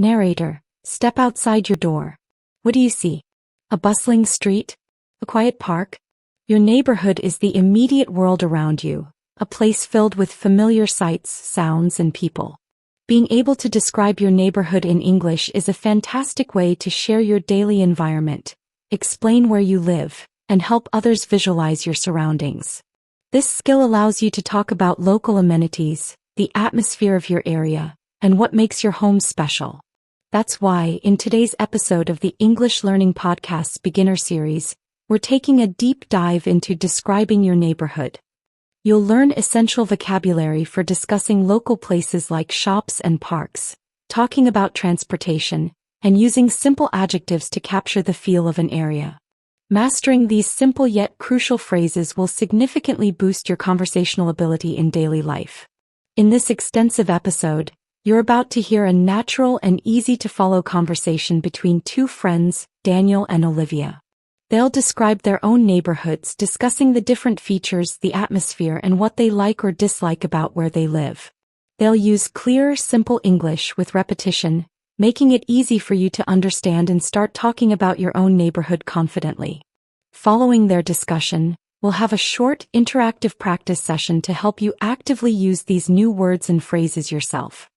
Narrator, step outside your door. What do you see? A bustling street? A quiet park? Your neighborhood is the immediate world around you, a place filled with familiar sights, sounds, and people. Being able to describe your neighborhood in English is a fantastic way to share your daily environment, explain where you live, and help others visualize your surroundings. This skill allows you to talk about local amenities, the atmosphere of your area, and what makes your home special. That's why, in today's episode of the English Learning Podcast's Beginner Series, we're taking a deep dive into describing your neighborhood. You'll learn essential vocabulary for discussing local places like shops and parks, talking about transportation, and using simple adjectives to capture the feel of an area. Mastering these simple yet crucial phrases will significantly boost your conversational ability in daily life. In this extensive episode, you're about to hear a natural and easy-to-follow conversation between two friends, Daniel and Olivia. They'll describe their own neighborhoods, discussing the different features, the atmosphere, and what they like or dislike about where they live. They'll use clear, simple English with repetition, making it easy for you to understand and start talking about your own neighborhood confidently. Following their discussion, we'll have a short, interactive practice session to help you actively use these new words and phrases yourself.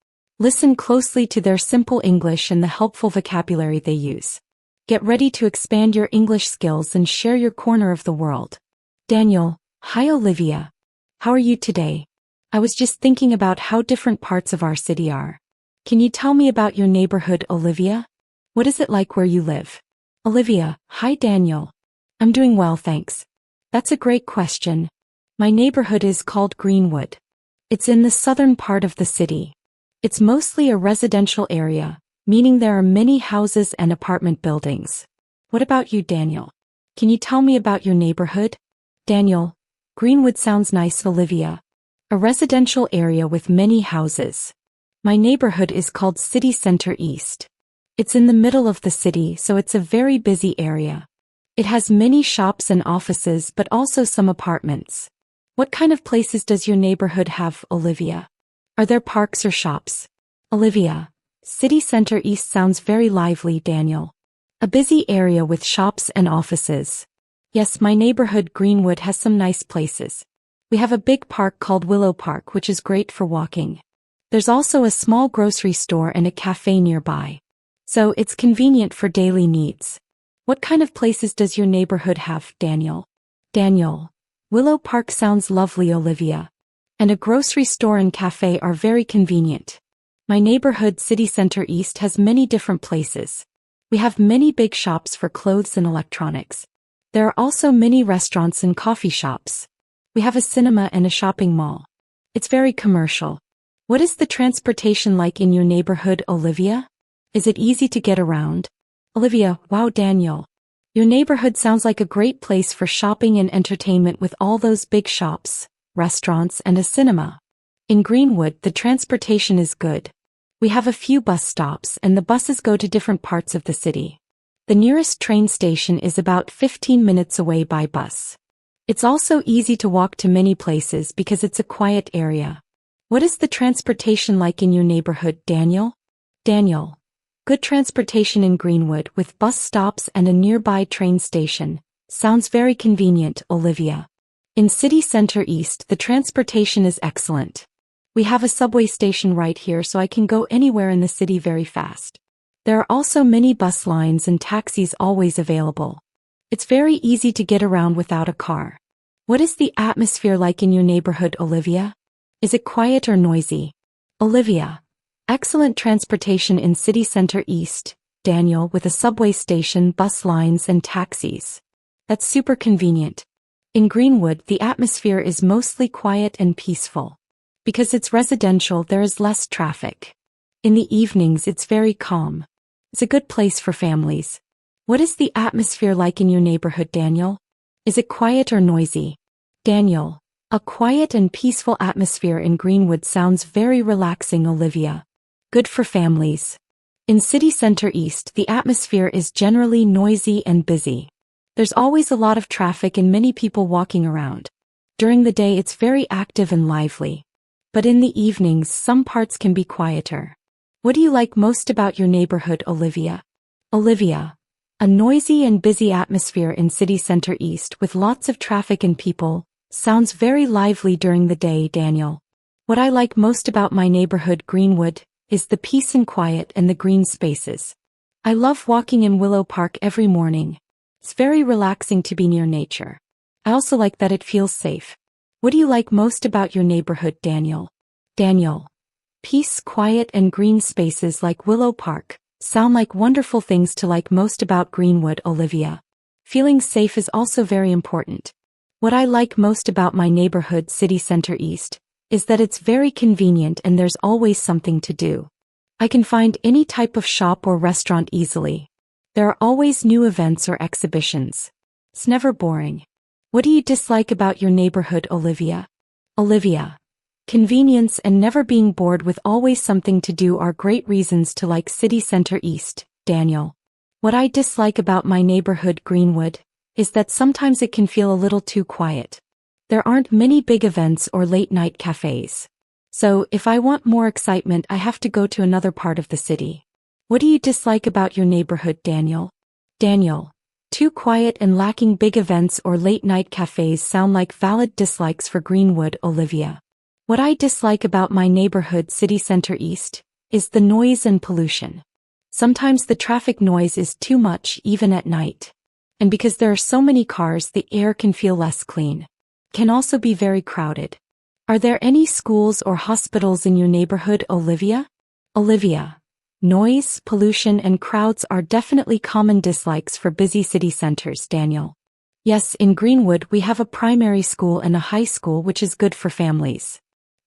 Listen closely to their simple English and the helpful vocabulary they use. Get ready to expand your English skills and share your corner of the world. Daniel: Hi Olivia. How are you today? I was just thinking about how different parts of our city are. Can you tell me about your neighborhood, Olivia? What is it like where you live? Olivia: Hi Daniel. I'm doing well, thanks. That's a great question. My neighborhood is called Greenwood. It's in the southern part of the city. It's mostly a residential area, meaning there are many houses and apartment buildings. What about you, Daniel? Can you tell me about your neighborhood? Daniel: Greenwood sounds nice, Olivia. A residential area with many houses. My neighborhood is called City Center East. It's in the middle of the city, so it's a very busy area. It has many shops and offices, but also some apartments. What kind of places does your neighborhood have, Olivia? Are there parks or shops? Olivia: City Center East sounds very lively, Daniel. A busy area with shops and offices. Yes, my neighborhood Greenwood has some nice places. We have a big park called Willow Park, which is great for walking. There's also a small grocery store and a cafe nearby. So it's convenient for daily needs. What kind of places does your neighborhood have, Daniel? Daniel: Willow Park sounds lovely, Olivia. And a grocery store and cafe are very convenient. My neighborhood City Center East has many different places. We have many big shops for clothes and electronics. There are also many restaurants and coffee shops. We have a cinema and a shopping mall. It's very commercial. What is the transportation like in your neighborhood, Olivia? Is it easy to get around? Olivia: Wow, Daniel. Your neighborhood sounds like a great place for shopping and entertainment with all those big shops, restaurants, and a cinema. In Greenwood, the transportation is good. We have a few bus stops and the buses go to different parts of the city. The nearest train station is about 15 minutes away by bus. It's also easy to walk to many places because it's a quiet area. What is the transportation like in your neighborhood, Daniel? Daniel: Good transportation in Greenwood with bus stops and a nearby train station. Sounds very convenient, Olivia. In City Center East, the transportation is excellent. We have a subway station right here, so I can go anywhere in the city very fast. There are also many bus lines and taxis always available. It's very easy to get around without a car. What is the atmosphere like in your neighborhood, Olivia? Is it quiet or noisy? Olivia: Excellent transportation in City Center East, Daniel, with a subway station, bus lines, and taxis. That's super convenient. In Greenwood, the atmosphere is mostly quiet and peaceful. Because it's residential, there is less traffic. In the evenings, it's very calm. It's a good place for families. What is the atmosphere like in your neighborhood, Daniel? Is it quiet or noisy? Daniel: A quiet and peaceful atmosphere in Greenwood sounds very relaxing, Olivia. Good for families. In City Center East, the atmosphere is generally noisy and busy. There's always a lot of traffic and many people walking around. During the day, it's very active and lively. But in the evenings, some parts can be quieter. What do you like most about your neighborhood, Olivia? Olivia. A noisy and busy atmosphere in city center east with lots of traffic and people. Sounds very lively during the day, Daniel. What I like most about my neighborhood, Greenwood, is the peace and quiet and the green spaces. I love walking in Willow Park every morning. It's very relaxing to be near nature. I also like that it feels safe. What do you like most about your neighborhood, Daniel? Daniel. Peace, quiet and green spaces like Willow Park. Sound like wonderful things to like most about Greenwood, Olivia. Feeling safe is also very important. What I like most about my neighborhood, City Center East, is that it's very convenient and there's always something to do. I can find any type of shop or restaurant easily. There are always new events or exhibitions. It's never boring. What do you dislike about your neighborhood, Olivia? Olivia. Convenience and never being bored with always something to do are great reasons to like City Center East, Daniel. What I dislike about my neighborhood, Greenwood, is that sometimes it can feel a little too quiet. There aren't many big events or late-night cafes. So, if I want more excitement, I have to go to another part of the city. What do you dislike about your neighborhood, Daniel? Daniel. Too quiet and lacking big events or late-night cafes sound like valid dislikes for Greenwood, Olivia. What I dislike about my neighborhood, City Center East, is the noise and pollution. Sometimes the traffic noise is too much even at night. And because there are so many cars, the air can feel less clean. It can also be very crowded. Are there any schools or hospitals in your neighborhood, Olivia? Olivia. Noise, pollution and crowds are definitely common dislikes for busy city centers, Daniel. Yes, in Greenwood we have a primary school and a high school, which is good for families.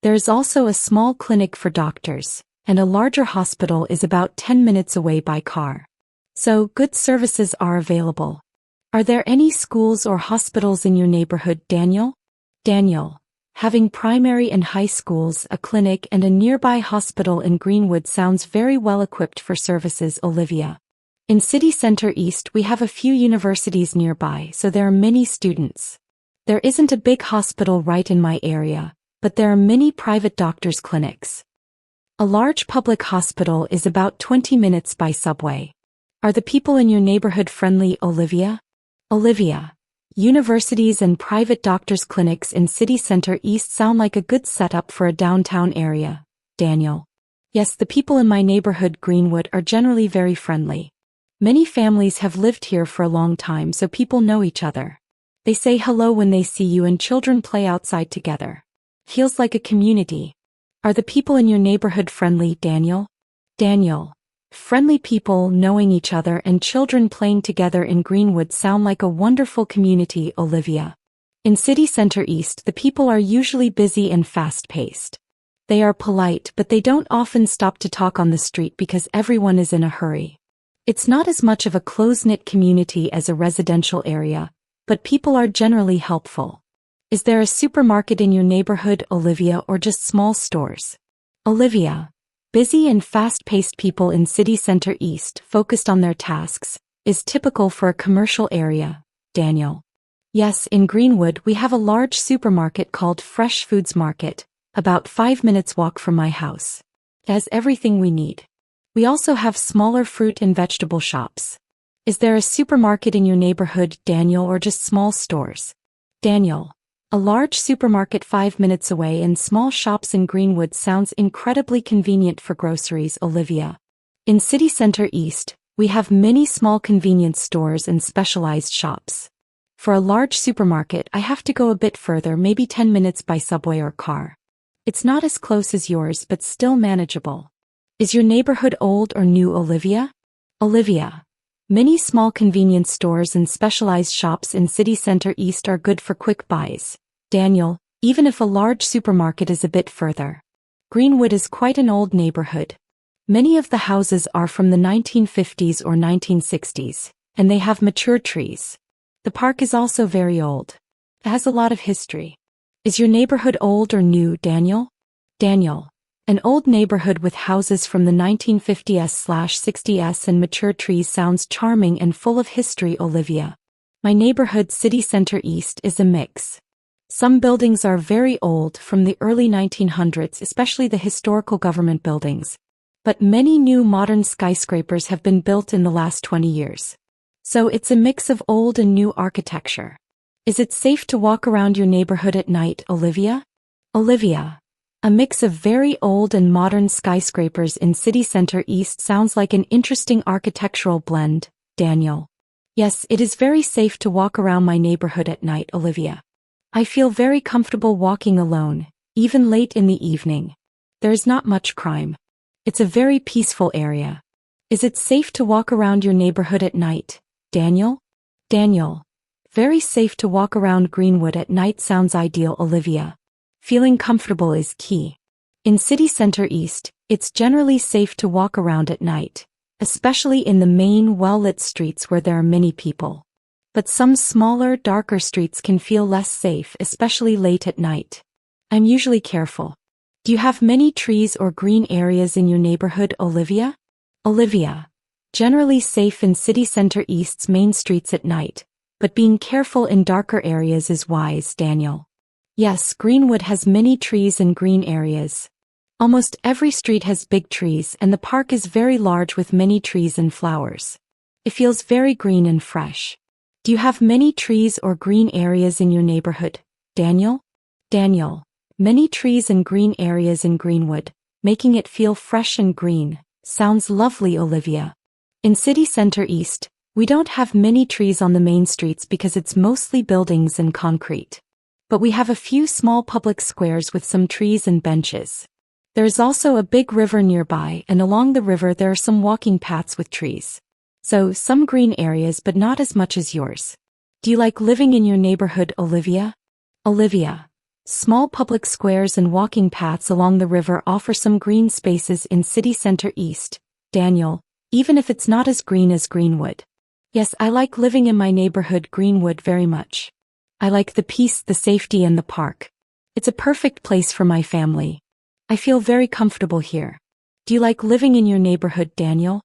There is also a small clinic for doctors, and a larger hospital is about 10 minutes away by car. So, good services are available. Are there any schools or hospitals in your neighborhood, Daniel? Daniel. Having primary and high schools, a clinic and a nearby hospital in Greenwood sounds very well equipped for services, Olivia. In City Center East we have a few universities nearby, so there are many students. There isn't a big hospital right in my area, but there are many private doctors' clinics. A large public hospital is about 20 minutes by subway. Are the people in your neighborhood friendly, Olivia? Olivia. Universities and private doctors' clinics in City Center East sound like a good setup for a downtown area, Daniel. Yes, the people in my neighborhood, Greenwood, are generally very friendly. Many families have lived here for a long time, so people know each other. They say hello when they see you and children play outside together. Feels like a community. Are the people in your neighborhood friendly, Daniel? Daniel. Friendly people knowing each other and children playing together in Greenwood sound like a wonderful community, Olivia. In City Center East the people are usually busy and fast-paced. They are polite, but they don't often stop to talk on the street because everyone is in a hurry. It's not as much of a close-knit community as a residential area, but people are generally helpful. Is there a supermarket in your neighborhood, Olivia, or just small stores? Olivia. Busy and fast-paced people in City Center East, focused on their tasks, is typical for a commercial area, Daniel. Yes, in Greenwood we have a large supermarket called Fresh Foods Market, about 5 minutes walk from my house. It has everything we need. We also have smaller fruit and vegetable shops. Is there a supermarket in your neighborhood, Daniel, or just small stores? Daniel. A large supermarket 5 minutes away and small shops in Greenwood sounds incredibly convenient for groceries, Olivia. In City Center East, we have many small convenience stores and specialized shops. For a large supermarket I have to go a bit further, maybe 10 minutes by subway or car. It's not as close as yours but still manageable. Is your neighborhood old or new, Olivia? Olivia. Many small convenience stores and specialized shops in City Center East are good for quick buys, Daniel, even if a large supermarket is a bit further. Greenwood is quite an old neighborhood. Many of the houses are from the 1950s or 1960s, and they have mature trees. The park is also very old. It has a lot of history. Is your neighborhood old or new, Daniel? Daniel. An old neighborhood with houses from the 1950s/60s and mature trees sounds charming and full of history, Olivia. My neighborhood, City Center East, is a mix. Some buildings are very old, from the early 1900s, especially the historical government buildings. but many new modern skyscrapers have been built in the last 20 years. So it's a mix of old and new architecture. Is it safe to walk around your neighborhood at night, Olivia? Olivia. A mix of very old and modern skyscrapers in city center east sounds like an interesting architectural blend, Daniel. Yes, it is very safe to walk around my neighborhood at night, Olivia. I feel very comfortable walking alone, even late in the evening. There is not much crime. It's a very peaceful area. Is it safe to walk around your neighborhood at night, Daniel? Daniel. Very safe to walk around Greenwood at night sounds ideal, Olivia. Feeling comfortable is key. In city center east, it's generally safe to walk around at night, especially in the main well-lit streets where there are many people. But some smaller, darker streets can feel less safe, especially late at night. I'm usually careful. Do you have many trees or green areas in your neighborhood, Olivia? Olivia. Generally safe in city center east's main streets at night, but being careful in darker areas is wise, Daniel. Yes, Greenwood has many trees and green areas. Almost every street has big trees and the park is very large with many trees and flowers. It feels very green and fresh. Do you have many trees or green areas in your neighborhood, Daniel? Daniel. Many trees and green areas in Greenwood, making it feel fresh and green. Sounds lovely, Olivia. In city center east, we don't have many trees on the main streets because it's mostly buildings and concrete. But we have a few small public squares with some trees and benches. There is also a big river nearby, and along the river there are some walking paths with trees. So, some green areas but not as much as yours. Do you like living in your neighborhood, Olivia? Olivia. Small public squares and walking paths along the river offer some green spaces in city center east, Daniel, even if it's not as green as Greenwood. Yes, I like living in my neighborhood Greenwood very much. I like the peace, the safety and the park. It's a perfect place for my family. I feel very comfortable here. Do you like living in your neighborhood, Daniel?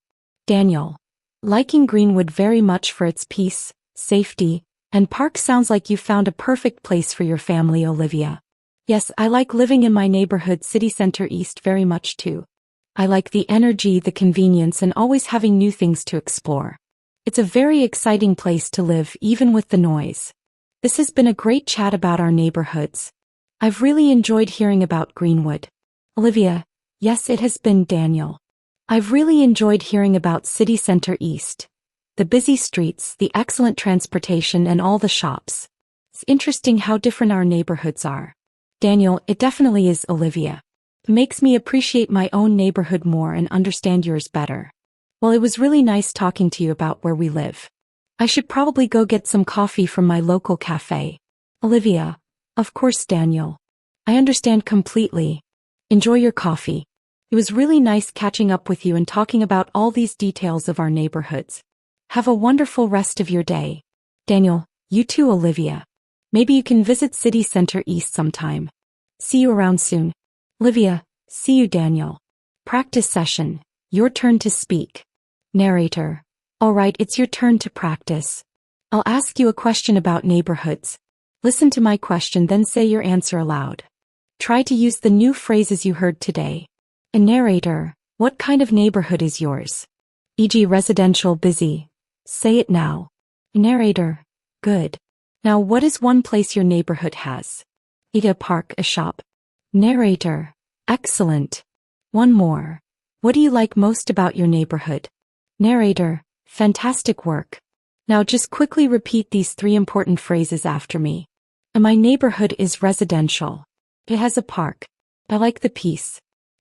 Daniel. Liking Greenwood very much for its peace, safety, and park sounds like you found a perfect place for your family, Olivia. Yes, I like living in my neighborhood city center east very much too. I like the energy, the convenience and always having new things to explore. It's a very exciting place to live even with the noise. This has been a great chat about our neighborhoods. I've really enjoyed hearing about Greenwood. Olivia, yes, it has been, Daniel. I've really enjoyed hearing about City Center East. The busy streets, the excellent transportation and all the shops. It's interesting how different our neighborhoods are. Daniel, it definitely is, Olivia. It makes me appreciate my own neighborhood more and understand yours better. Well, it was really nice talking to you about where we live. I should probably go get some coffee from my local cafe. Olivia. Of course, Daniel. I understand completely. Enjoy your coffee. It was really nice catching up with you and talking about all these details of our neighborhoods. Have a wonderful rest of your day. Daniel, you too, Olivia. Maybe you can visit City Center East sometime. See you around soon. Olivia, see you, Daniel. Practice session. Your turn to speak. Narrator. All right, it's your turn to practice. I'll ask you a question about neighborhoods. Listen to my question, then say your answer aloud. Try to use the new phrases you heard today. A narrator. What kind of neighborhood is yours? E.g. residential, busy. Say it now. Narrator. Good. Now what is one place your neighborhood has? E.g. a park, a shop. Narrator. Excellent. One more. What do you like most about your neighborhood? Narrator. Fantastic work. Now just quickly repeat these 3 important phrases after me. My neighborhood is residential. It has a park. I like the peace.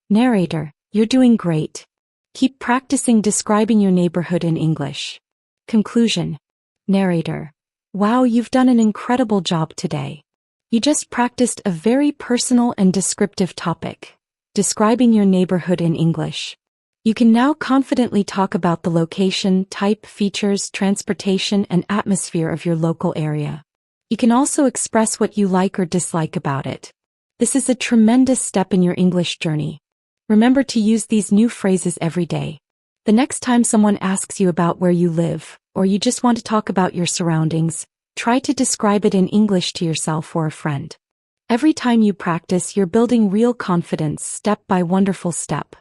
Narrator. You're doing great. Keep practicing describing your neighborhood in English. Conclusion. Narrator. Wow, you've done an incredible job today. You just practiced a very personal and descriptive topic, describing your neighborhood in English. You can now confidently talk about the location, type, features, transportation, and atmosphere of your local area. You can also express what you like or dislike about it. This is a tremendous step in your English journey. Remember to use these new phrases every day. The next time someone asks you about where you live, or you just want to talk about your surroundings, try to describe it in English to yourself or a friend. Every time you practice, you're building real confidence step by wonderful step.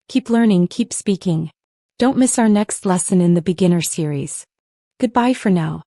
Keep learning, keep speaking. Don't miss our next lesson in the beginner series. Goodbye for now.